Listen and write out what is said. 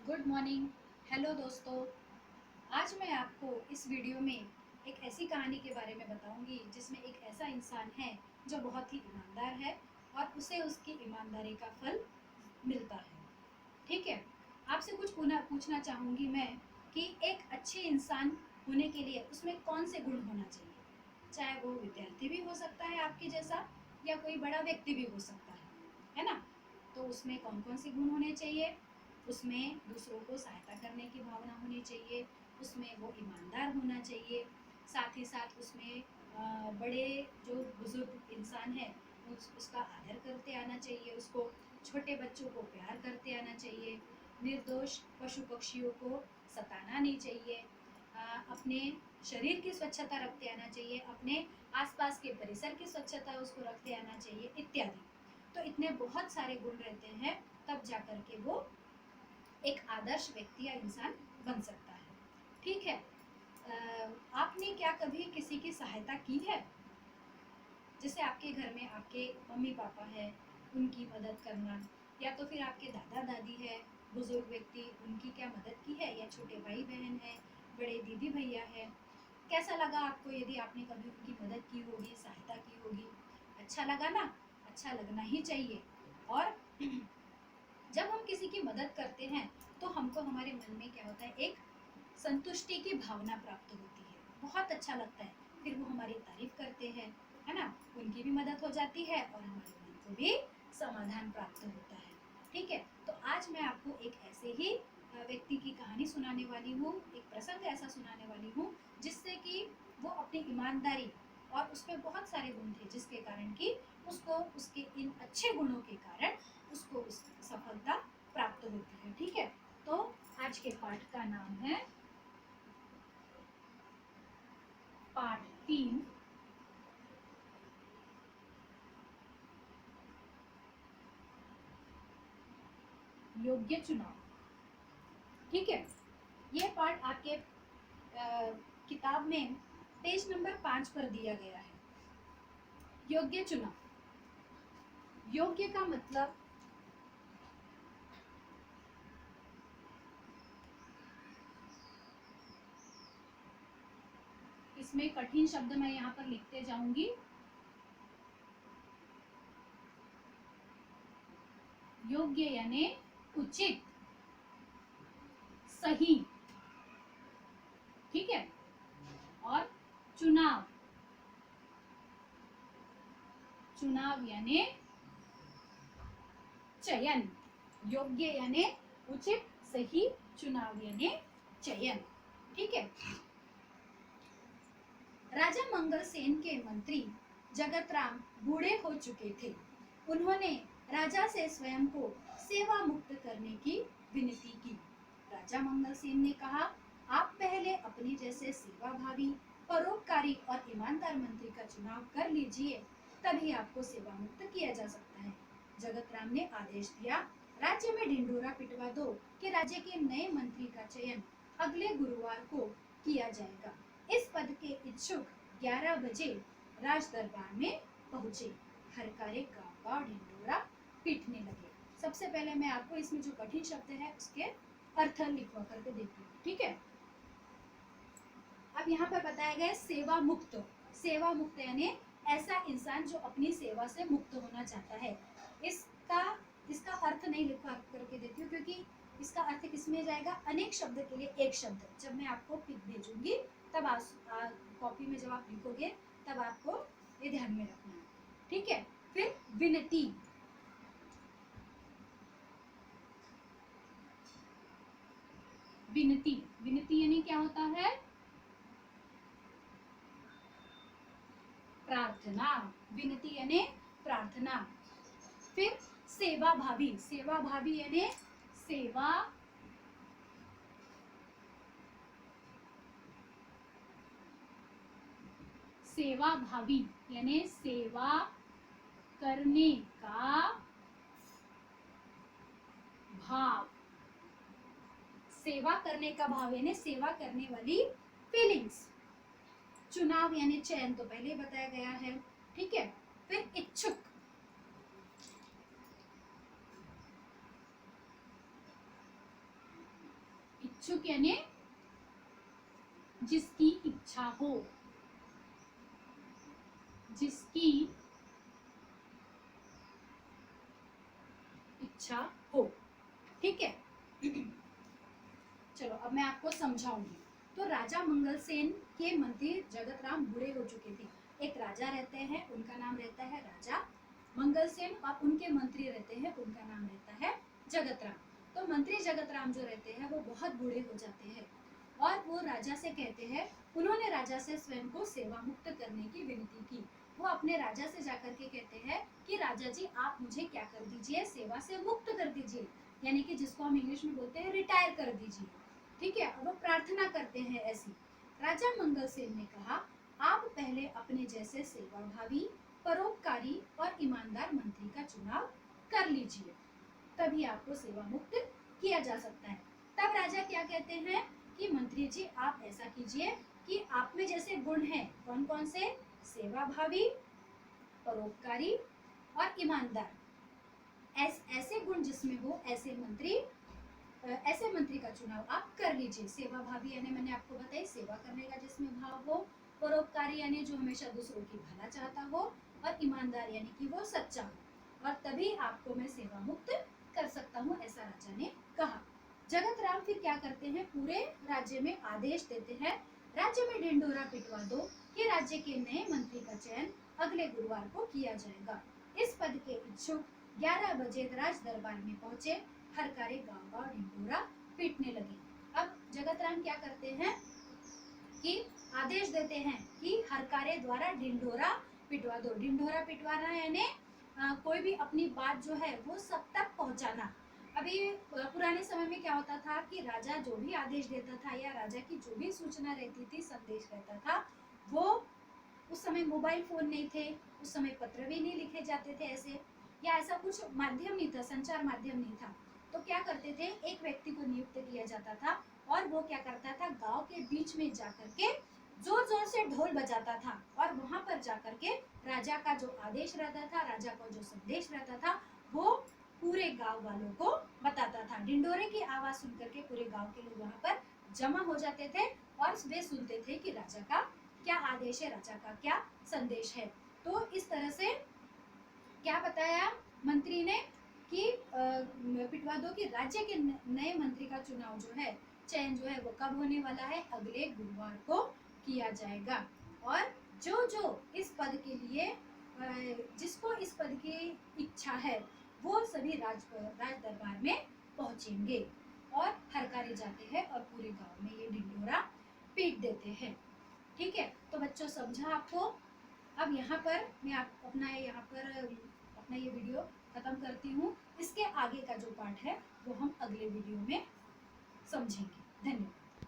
Good morning. Hello दोस्तों। आज मैं आपको इस वीडियो में एक ऐसी कहानी के बारे में बताऊंगी जिसमें एक ऐसा इंसान है जो बहुत ही ईमानदार है और उसे उसकी ईमानदारी का फल मिलता है। ठीक है। आपसे कुछ पूछना चाहूँगी मैं कि एक अच्छे इंसान होने के लिए उसमें कौन से गुण होना चाहिए। चाहे वो विद्यार्थी भी हो सकता है आपके जैसा या कोई बड़ा व्यक्ति भी हो सकता है ना। तो उसमें कौन कौन से गुण होने चाहिए। उसमें दूसरों को सहायता करने की भावना होनी चाहिए, उसमें वो ईमानदार होना चाहिए, साथ ही साथ उसमें बड़े जो बुजुर्ग इंसान है उसका आदर करते आना चाहिए, उसको छोटे बच्चों को प्यार करते आना चाहिए, निर्दोष पशु पक्षियों को सताना नहीं चाहिए, अपने शरीर की स्वच्छता रखते आना चाहिए, अपने आसपास के परिसर की स्वच्छता उसको रखते आना चाहिए इत्यादि। तो इतने बहुत सारे गुण रहते हैं, तब जाकर के वो एक आदर्श व्यक्ति या इंसान बन सकता है। ठीक है। आपने क्या कभी किसी की सहायता की है? जैसे आपके घर में आपके मम्मी पापा है, उनकी मदद करना, या तो फिर आपके दादा दादी है, बुजुर्ग व्यक्ति, उनकी क्या मदद की है, या छोटे भाई बहन है, बड़े दीदी भैया है। कैसा लगा आपको यदि आपने कभी उनकी मदद की होगी, सहायता की होगी? अच्छा लगा ना? अच्छा लगना ही चाहिए। और जब हम किसी की मदद करते हैं तो हमको हमारे मन में क्या होता है, एक संतुष्टि की भावना प्राप्त होती है, बहुत अच्छा लगता है। फिर वो हमारी तारीफ करते हैं, है ना। उनकी भी मदद हो जाती है और हमारे मन को भी समाधान प्राप्त होता है। ठीक है। तो आज मैं आपको एक ऐसे ही व्यक्ति की कहानी सुनाने वाली हूँ, एक प्रसंग ऐसा सुनाने वाली हूँ जिससे कि वो अपनी ईमानदारी, और उसमें बहुत सारे गुण थे जिसके कारण कि उसको उसके इन अच्छे गुणों के कारण उसको उस सफलता प्राप्त होती है। ठीक है। तो आज के पाठ का नाम है पाठ 3, योग्य चुनाव। ठीक है। ये पाठ आपके किताब में पेज नंबर 5 पर दिया गया है। योग्य चुनाव। योग्य का मतलब इसमें कठिन शब्द मैं यहाँ पर लिखते जाऊंगी। योग्य यानी उचित, सही। ठीक है। और चुनाव, चुनाव यानी चयन। योग्य यानी उचित, सही, चुनाव यानी चयन। ठीक है। राजा मंगल सेन के मंत्री जगत राम बूढ़े हो चुके थे। उन्होंने राजा से स्वयं को सेवा मुक्त करने की विनती की। राजा मंगल सेन ने कहा, आप पहले अपने जैसे सेवाभावी, परोपकारी और ईमानदार मंत्री का चुनाव कर लीजिए, तभी आपको सेवा मुक्त किया जा सकता है। जगत राम ने आदेश दिया, राज्य में ढिंढोरा पिटवा दो कि राज्य के नए मंत्री का चयन अगले गुरुवार को किया जाएगा। इस पद के इच्छुक 11 बजे राज दरबार में पहुंचे। हर कार्य गांव ढिंढोरा पीटने लगे। सबसे पहले मैं आपको इसमें जो कठिन शब्द है उसके अर्थ लिखवा करके देती हूँ। ठीक है। अब यहाँ पर बताया गया सेवा मुक्त। सेवा मुक्त यानी ऐसा इंसान जो अपनी सेवा से मुक्त होना चाहता है। इसका इसका अर्थ नहीं लिखवा करके देती हूँ क्योंकि इसका अर्थ किसमें जाएगा, अनेक शब्द के लिए एक शब्द। जब मैं आपको पिक भेजूंगी तब कॉपी में जब आप लिखोगे तब आपको ये ध्यान में रखना है। ठीक है। फिर विनती। विनती, विनती यानी क्या होता है, प्रार्थना। विनती यानी प्रार्थना। फिर सेवा भावी। सेवा भावी यानी सेवा सेवा भावी यानी सेवा करने का भाव। सेवा करने का भाव यानी सेवा करने वाली फीलिंग्स। चुनाव यानी चयन, तो पहले बताया गया है। ठीक है। फिर इच्छुक। इच्छुक यानी जिसकी इच्छा हो, जिसकी इच्छा हो। ठीक है। चलो अब मैं आपको समझाऊंगी। तो राजा मंगलसेन के मंत्री जगत राम बूढ़े हो चुके थे। एक राजा रहते हैं, उनका नाम रहता है राजा मंगलसेन, और उनके मंत्री रहते हैं, उनका नाम रहता है जगत राम। तो मंत्री जगत राम जो रहते हैं वो बहुत बूढ़े हो जाते हैं और वो राजा से कहते हैं, उन्होंने राजा से स्वयं को सेवा मुक्त करने की विनती की। वो अपने राजा से जाकर के कहते हैं कि राजा जी आप मुझे क्या कर दीजिए, सेवा से मुक्त कर दीजिए, यानी कि जिसको हम इंग्लिश में बोलते हैं रिटायर कर दीजिए। ठीक है। वो प्रार्थना करते हैं ऐसी। राजा मंगलसेन ने कहा, आप पहले अपने जैसे सेवाभावी, परोपकारी और ईमानदार मंत्री का चुनाव कर लीजिए, तभी आपको सेवा मुक्त किया जा सकता है। तब राजा क्या कहते हैं कि मंत्री जी आप ऐसा कीजिए कि आप में जैसे गुण हैं, कौन कौन से, सेवाभावी, परोपकारी और ईमानदार, ऐसे गुण जिसमें हो ऐसे मंत्री का चुनाव आप कर लीजिए। सेवाभावी यानी मैंने आपको बताई सेवा करने का जिसमें भाव हो, परोपकारी यानी जो हमेशा दूसरों की भला चाहता हो, और ईमानदार यानी कि वो सच्चा हो, और तभी आपको मैं सेवा मुक्त कर सकता हूँ, ऐसा राजा ने कहा। जगत राम फिर क्या करते हैं, पूरे राज्य में आदेश देते हैं, राज्य में ढिंढोरा पिटवा दो कि राज्य के नए मंत्री का चयन अगले गुरुवार को किया जाएगा। इस पद के इच्छुक 11 बजे राज दरबार में पहुंचे। हरकारे गांव गांव ढिंढोरा पीटने लगे। अब जगत राम क्या करते हैं कि आदेश देते हैं कि हरकारे द्वारा ढिंढोरा पिटवा दो। ढिंढोरा पिटवाना यानी कोई भी अपनी बात जो है वो सब तक पहुंचाना। अभी पुराने समय में क्या होता था कि राजा जो भी आदेश देता था या राजा की जो भी सूचना रहती थी, संदेश रहता था, वो उस समय मोबाइल फोन नहीं थे, उस समय पत्र भी नहीं लिखे जाते थे ऐसे, या ऐसा कुछ माध्यम नहीं था, संचार माध्यम नहीं था। तो क्या करते थे, एक व्यक्ति को नियुक्त किया जाता था और वो क्या करता था, गांव के बीच में जाकर के जोर जोर से ढोल बजाता था और वहां पर जाकर के राजा का जो आदेश रहता था, राजा का जो संदेश रहता था, वो पूरे गांव वालों को बताता था। ढिंढोरे की आवाज सुनकर के पूरे गांव के लोग वहां पर जमा हो जाते थे और वे सुनते थे कि राजा का क्या आदेश है, राजा का क्या संदेश है। तो इस तरह से क्या बताया मंत्री ने कि पिटवा दो कि राज्य के नए मंत्री का चुनाव जो है, चयन जो है वो कब होने वाला है, अगले गुरुवार को किया जाएगा। और जो जो इस पद के लिए जिसको इस पद की इच्छा है वो सभी राज दरबार में पहुंचेंगे और हरकारे जाते हैं और पूरे गांव में ये ढिंढोरा पीट देते हैं। ठीक है। तो बच्चों समझा आपको। अब यहाँ पर मैं अपना ये वीडियो खत्म करती हूँ। इसके आगे का जो पार्ट है वो हम अगले वीडियो में समझेंगे। धन्यवाद।